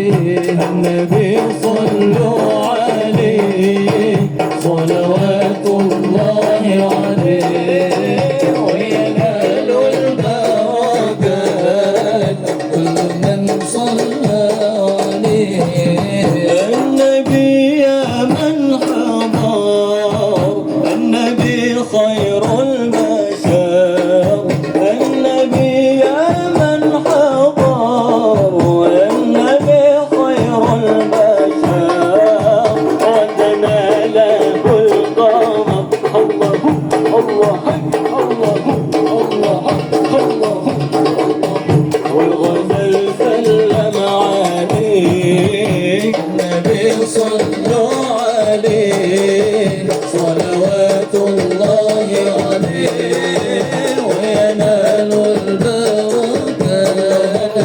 النبي صلوا عليه صلوات الله عليه وينال البركات كل من صلى عليه. النبي يا من حضر النبي خير البشر النبي يا من حضر النبي خير البشر ودنا له القمر الله الله الله الله الله والغزل سلم عليه النبي صلوا عليه صلوات الله عليه وينال البركات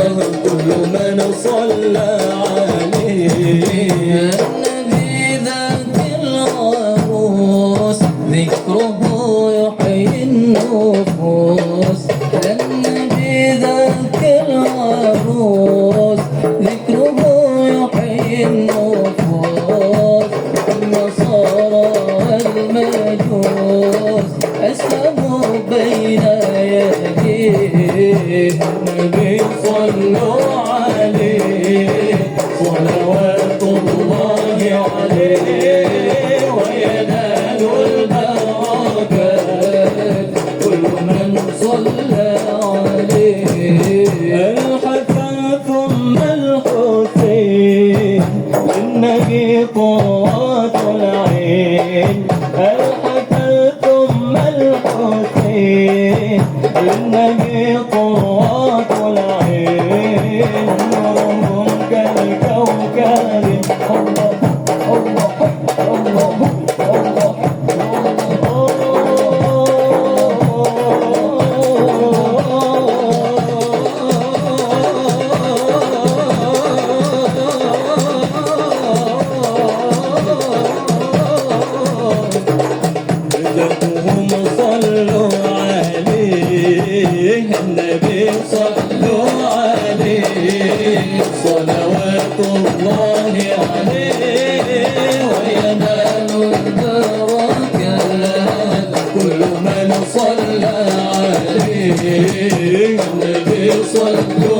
كل من صلى عليه. النبي ذاك العروس ذكره يحيي النفوس النبي ذاك العروس ذكره يحيي النفوس النصارى والمجوس أسلموا بين يديه النبي صلوا عليه صلوات الله عليه وينال البركات كل من صلى عليه. الحسن ثم الحسين النبي قرة العين الحسن ثم الحسين النبي قرة العين نورهم كالكوكب الله الله الله الله جدهم صلوا عليه النبي صلوا عليه صلوات الله عليه وينال البركات كل من صلى عليه النبي صلوا